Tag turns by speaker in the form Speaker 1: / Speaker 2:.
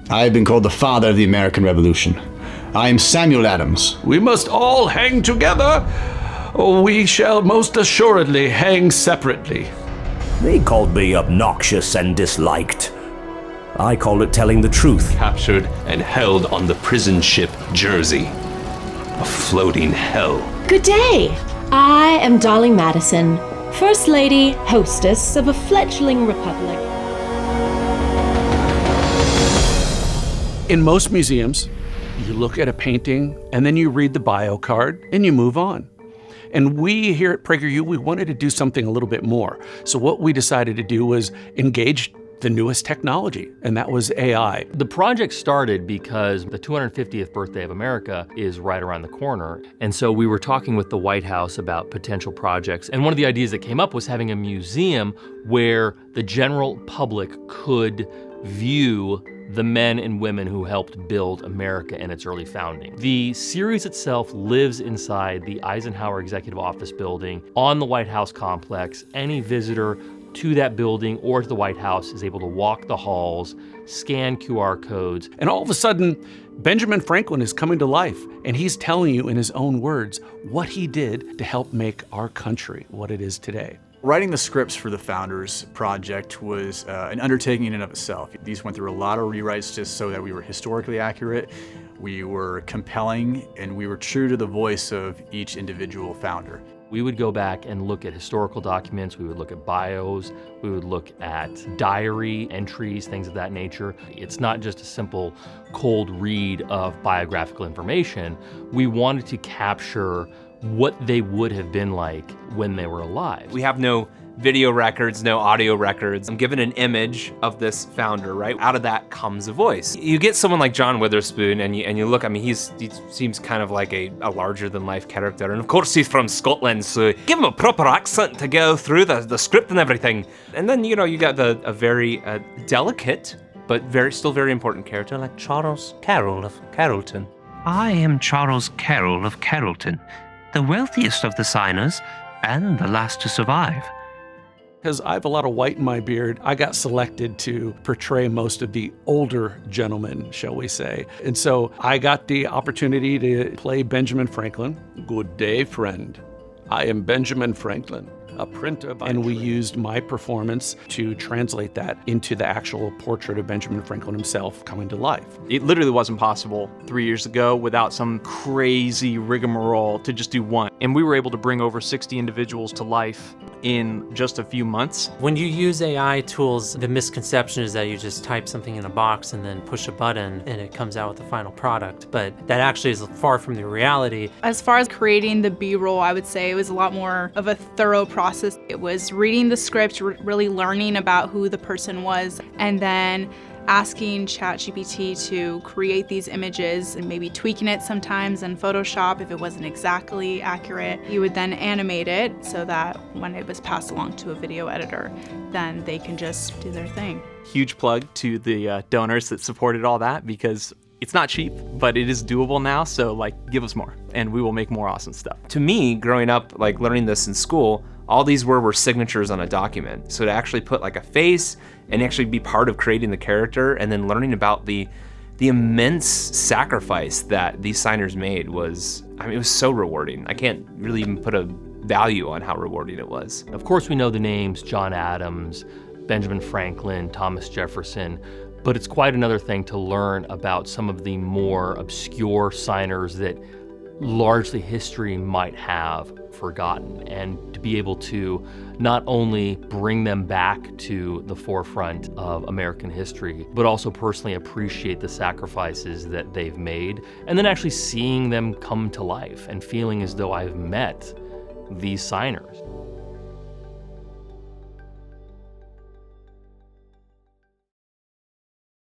Speaker 1: I have been called the father of the American Revolution. I am Samuel Adams.
Speaker 2: We must all hang together, or we shall most assuredly hang separately.
Speaker 3: They called me obnoxious and disliked. I call it telling the truth.
Speaker 4: Captured and held on the prison ship Jersey. A floating hell.
Speaker 5: Good day. I am Darling Madison, First Lady, hostess of a fledgling republic.
Speaker 2: In most museums, you look at a painting and then you read the bio card and you move on. And we here at PragerU, we wanted to do something a little bit more. So what we decided to do was engage the newest technology, and that was AI.
Speaker 6: The project started because the 250th birthday of America is right around the corner. And so we were talking with the White House about potential projects. And one of the ideas that came up was having a museum where the general public could view the men and women who helped build America in its early founding. The series itself lives inside the Eisenhower Executive Office building on the White House complex. Any visitor to that building or to the White House is able to walk the halls, scan QR codes.
Speaker 2: And all of a sudden, Benjamin Franklin is coming to life, and he's telling you in his own words what he did to help make our country what it is today.
Speaker 7: Writing the scripts for the Founders Project was an undertaking in and of itself. These went through a lot of rewrites just so that we were historically accurate, we were compelling, and we were true to the voice of each individual founder.
Speaker 6: We would go back and look at historical documents, we would look at bios, we would look at diary entries, things of that nature. It's not just a simple cold read of biographical information. We wanted to capture what they would have been like when they were alive.
Speaker 8: We have no video records, no audio records. I'm given an image of this founder, right? Out of that comes a voice. You get someone like John Witherspoon and you look, I mean, he seems kind of like a larger than life character. And of course he's from Scotland, so give him a proper accent to go through the script and everything. And then, you know, you got a very delicate, but still very important character like Charles Carroll of Carrollton.
Speaker 9: I am Charles Carroll of Carrollton, the wealthiest of the signers and the last to survive.
Speaker 2: Because I have a lot of white in my beard, I got selected to portray most of the older gentlemen, shall we say. And so I got the opportunity to play Benjamin Franklin. Good day, friend. I am Benjamin Franklin, a printer by trade. And we used my performance to translate that into the actual portrait of Benjamin Franklin himself coming to life.
Speaker 10: It literally wasn't possible 3 years ago without some crazy rigmarole to just do one. And we were able to bring over 60 individuals to life in just a few months.
Speaker 11: When you use AI tools, the misconception is that you just type something in a box and then push a button and it comes out with the final product, but that actually is far from the reality.
Speaker 12: As far as creating the B-roll, I would say it was a lot more of a thorough process. It was reading the script, really learning about who the person was, and then asking ChatGPT to create these images and maybe tweaking it sometimes in Photoshop if it wasn't exactly accurate. You would then animate it so that when it was passed along to a video editor, then they can just do their thing.
Speaker 10: Huge plug to the donors that supported all that, because it's not cheap, but it is doable now, so like, give us more and we will make more awesome stuff.
Speaker 8: To me, growing up, like learning this in school, all these were signatures on a document. So to actually put like a face and actually be part of creating the character and then learning about the immense sacrifice that these signers made was, I mean, it was so rewarding. I can't really even put a value on how rewarding it was.
Speaker 6: Of course, we know the names John Adams, Benjamin Franklin, Thomas Jefferson, but it's quite another thing to learn about some of the more obscure signers that largely history might have forgotten, and to be able to not only bring them back to the forefront of American history, but also personally appreciate the sacrifices that they've made, and then actually seeing them come to life and feeling as though I've met these signers.